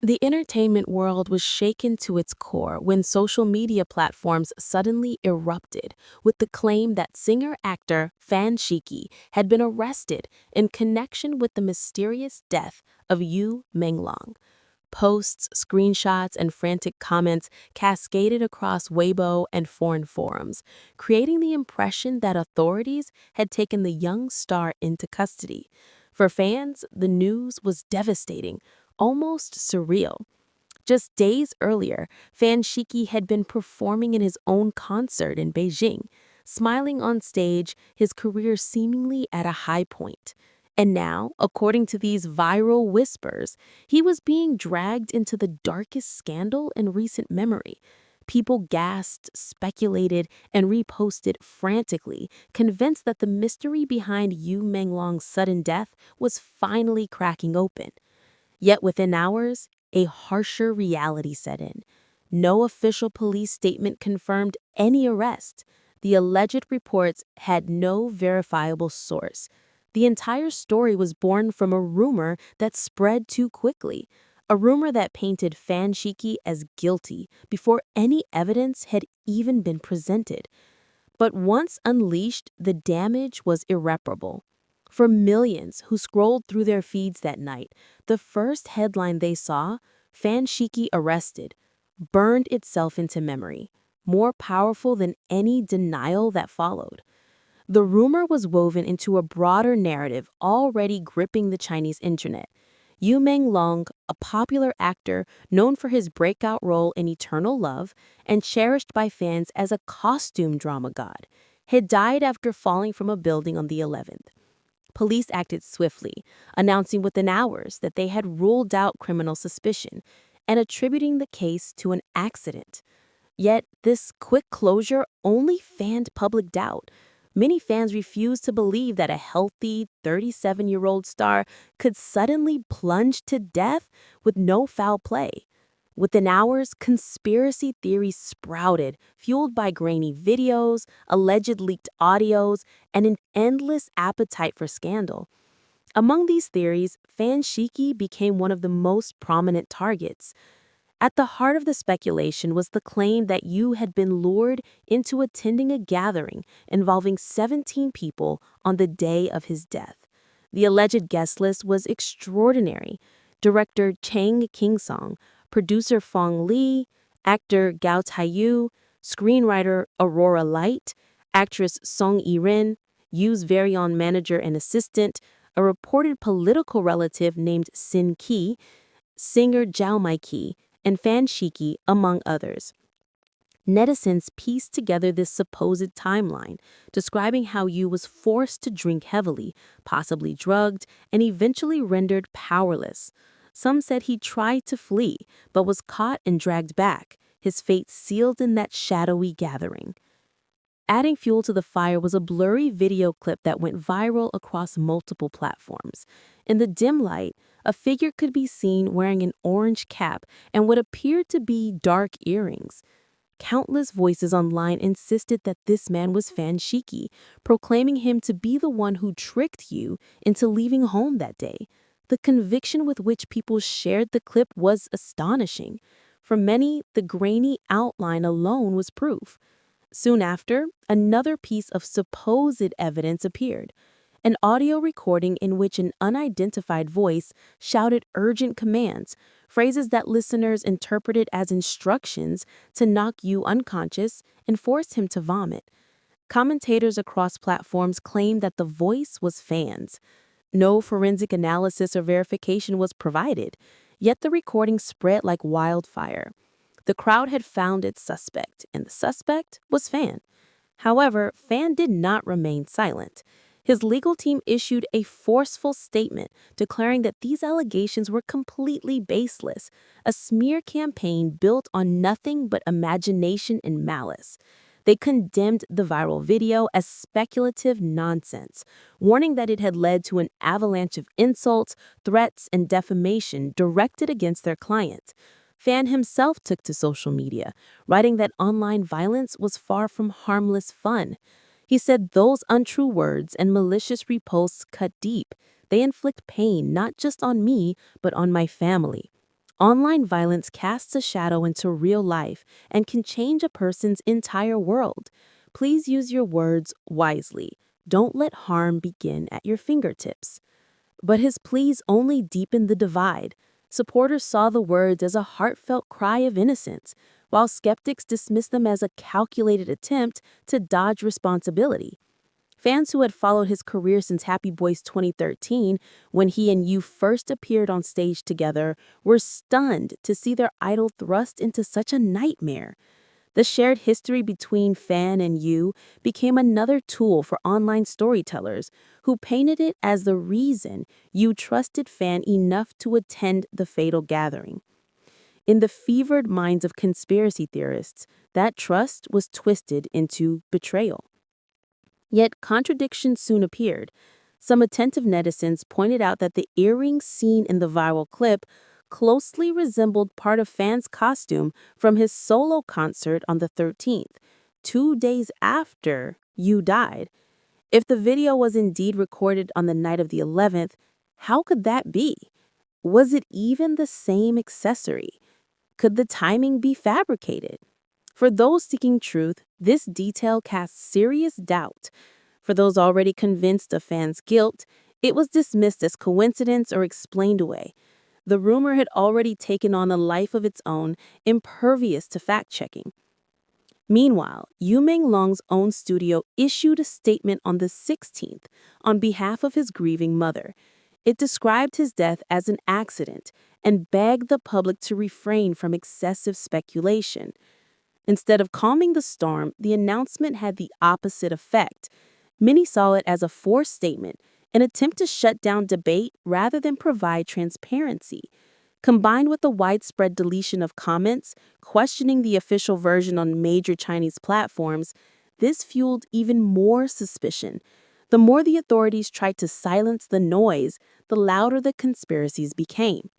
The entertainment world was shaken to its core when social media platforms suddenly erupted with the claim that singer-actor Fan Shiqi had been arrested in connection with the mysterious death of Yu Manglong. Posts, screenshots, and frantic comments cascaded across Weibo and foreign forums, creating the impression that authorities had taken the young star into custody. For fans, the news was devastating, almost surreal. Just days earlier, Fan Shiki had been performing in his own concert in Beijing, smiling on stage, his career seemingly at a high point. And now, according to these viral whispers, he was being dragged into the darkest scandal in recent memory. People gasped, speculated, and reposted frantically, convinced that the mystery behind Yu Manglong's sudden death was finally cracking open. Yet within hours, a harsher reality set in. No official police statement confirmed any arrest. The alleged reports had no verifiable source. The entire story was born from a rumor that spread too quickly, a rumor that painted Fan Shiki as guilty before any evidence had even been presented. But once unleashed, the damage was irreparable. For millions who scrolled through their feeds that night, the first headline they saw, Fan Shiki arrested, burned itself into memory, more powerful than any denial that followed. The rumor was woven into a broader narrative already gripping the Chinese internet. Yu Manglong, a popular actor known for his breakout role in Eternal Love and cherished by fans as a costume drama god, had died after falling from a building on the 11th. Police acted swiftly, announcing within hours that they had ruled out criminal suspicion and attributing the case to an accident. Yet, this quick closure only fanned public doubt. Many fans refused to believe that a healthy 37-year-old star could suddenly plunge to death with no foul play. Within hours, conspiracy theories sprouted, fueled by grainy videos, alleged leaked audios, and an endless appetite for scandal. Among these theories, Fan Shiki became one of the most prominent targets. At the heart of the speculation was the claim that Yu had been lured into attending a gathering involving 17 people on the day of his death. The alleged guest list was extraordinary. Director Chang Kingsong, producer Fong Li, actor Gao Taiyu, screenwriter Aurora Light, actress Song Yiren, Yu's very own manager and assistant, a reported political relative named Sin Qi, singer Zhao Mai and Fan Shiki, among others. Netizens pieced together this supposed timeline, describing how Yu was forced to drink heavily, possibly drugged, and eventually rendered powerless. Some said he tried to flee, but was caught and dragged back, his fate sealed in that shadowy gathering. Adding fuel to the fire was a blurry video clip that went viral across multiple platforms. In the dim light, a figure could be seen wearing an orange cap and what appeared to be dark earrings. Countless voices online insisted that this man was Fan Shiki, proclaiming him to be the one who tricked Yu into leaving home that day. The conviction with which people shared the clip was astonishing. For many, the grainy outline alone was proof. Soon after, another piece of supposed evidence appeared, an audio recording in which an unidentified voice shouted urgent commands, phrases that listeners interpreted as instructions to knock Yu unconscious and force him to vomit. Commentators across platforms claimed that the voice was Fan's. No forensic analysis or verification was provided, yet the recording spread like wildfire. The crowd had found its suspect, and the suspect was Fan. However, Fan did not remain silent. His legal team issued a forceful statement declaring that these allegations were completely baseless, a smear campaign built on nothing but imagination and malice. They condemned the viral video as speculative nonsense, warning that it had led to an avalanche of insults, threats, and defamation directed against their client. Fan himself took to social media, writing that online violence was far from harmless fun. He said those untrue words and malicious reposts cut deep. They inflict pain not just on me, but on my family. Online violence casts a shadow into real life and can change a person's entire world. Please use your words wisely. Don't let harm begin at your fingertips. But his pleas only deepened the divide. Supporters saw the words as a heartfelt cry of innocence, while skeptics dismissed them as a calculated attempt to dodge responsibility. Fans who had followed his career since Happy Boys 2013, when he and Yu first appeared on stage together, were stunned to see their idol thrust into such a nightmare. The shared history between Fan and Yu became another tool for online storytellers who painted it as the reason Yu trusted Fan enough to attend the fatal gathering. In the fevered minds of conspiracy theorists, that trust was twisted into betrayal. Yet contradictions soon appeared. Some attentive netizens pointed out that the earrings seen in the viral clip closely resembled part of Fan's costume from his solo concert on the 13th, 2 days after Yu died. If the video was indeed recorded on the night of the 11th, how could that be? Was it even the same accessory? Could the timing be fabricated? For those seeking truth, this detail casts serious doubt. For those already convinced of Fan's guilt, it was dismissed as coincidence or explained away. The rumor had already taken on a life of its own, impervious to fact-checking. Meanwhile, Yu Manglong's own studio issued a statement on the 16th on behalf of his grieving mother. It described his death as an accident and begged the public to refrain from excessive speculation. Instead of calming the storm, the announcement had the opposite effect. Many saw it as a forced statement, an attempt to shut down debate rather than provide transparency. Combined with the widespread deletion of comments, questioning the official version on major Chinese platforms, this fueled even more suspicion. The more the authorities tried to silence the noise, the louder the conspiracies became.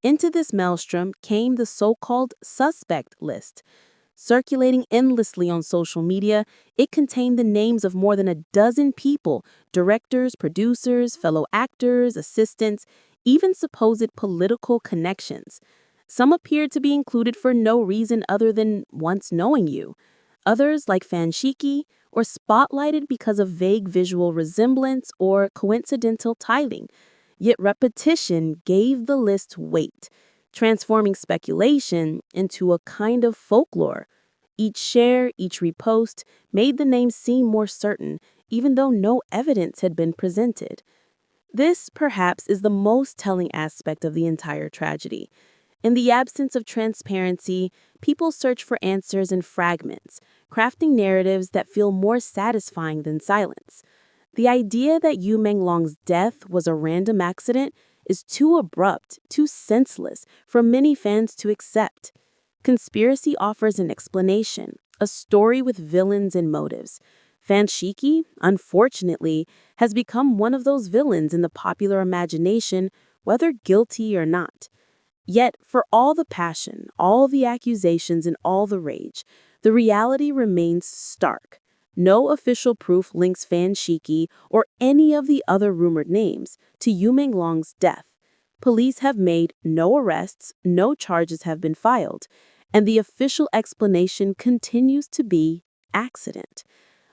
Into this maelstrom came the so-called suspect list. Circulating endlessly on social media, it contained the names of more than a dozen people, directors, producers, fellow actors, assistants, even supposed political connections. Some appeared to be included for no reason other than once knowing you. Others, like Fan Shiqi, were spotlighted because of vague visual resemblance or coincidental tithing. Yet repetition gave the list weight, transforming speculation into a kind of folklore. Each share, each repost made the name seem more certain, even though no evidence had been presented. This, perhaps, is the most telling aspect of the entire tragedy. In the absence of transparency, people search for answers in fragments, crafting narratives that feel more satisfying than silence. The idea that Yu Manglong's death was a random accident is too abrupt, too senseless for many fans to accept. Conspiracy offers an explanation, a story with villains and motives. Fan Shiqi, unfortunately, has become one of those villains in the popular imagination, whether guilty or not. Yet, for all the passion, all the accusations, and all the rage, the reality remains stark. No official proof links Fan Shiqi or any of the other rumored names to Yu Manglong's death. Police have made no arrests, no charges have been filed, and the official explanation continues to be accident.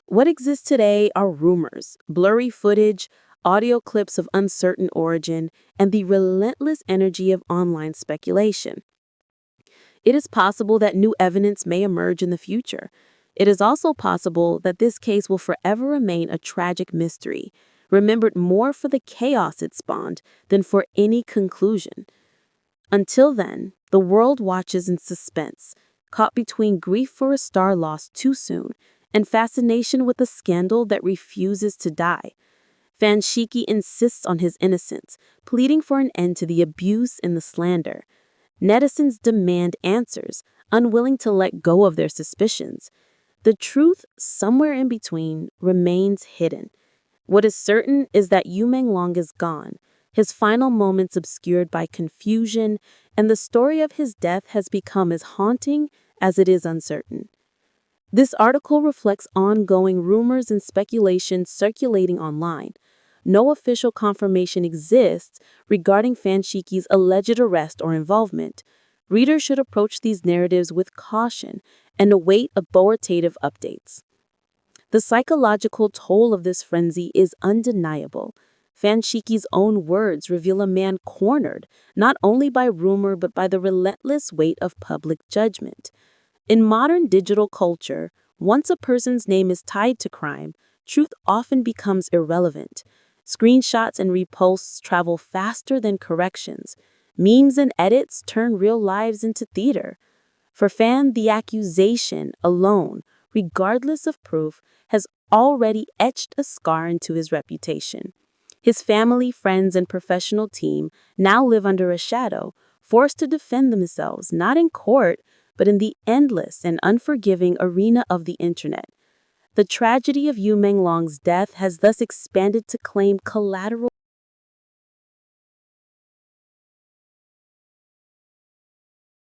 What exists today are rumors, blurry footage, audio clips of uncertain origin, and the relentless energy of online speculation. It is possible that new evidence may emerge in the future. It is also possible that this case will forever remain a tragic mystery, remembered more for the chaos it spawned than for any conclusion. Until then, the world watches in suspense, caught between grief for a star lost too soon and fascination with a scandal that refuses to die. Fan Shiqi insists on his innocence, pleading for an end to the abuse and the slander. Netizens demand answers, unwilling to let go of their suspicions. The truth, somewhere in between, remains hidden. What is certain is that Yu Manglong is gone, his final moments obscured by confusion, and the story of his death has become as haunting as it is uncertain. This article reflects ongoing rumors and speculation circulating online. no official confirmation exists regarding Fan Shiqi's alleged arrest or involvement. Readers should approach these narratives with caution and await authoritative updates. The psychological toll of this frenzy is undeniable. Fan Shiqi's own words reveal a man cornered, not only by rumor but by the relentless weight of public judgment. In modern digital culture, once a person's name is tied to crime, truth often becomes irrelevant. Screenshots and reposts travel faster than corrections. Memes and edits turn real lives into theater. For Fan, the accusation alone, regardless of proof, has already etched a scar into his reputation. His family, friends, and professional team now live under a shadow, forced to defend themselves not in court, but in the endless and unforgiving arena of the internet. The tragedy of Yu Manglong's death has thus expanded to claim collateral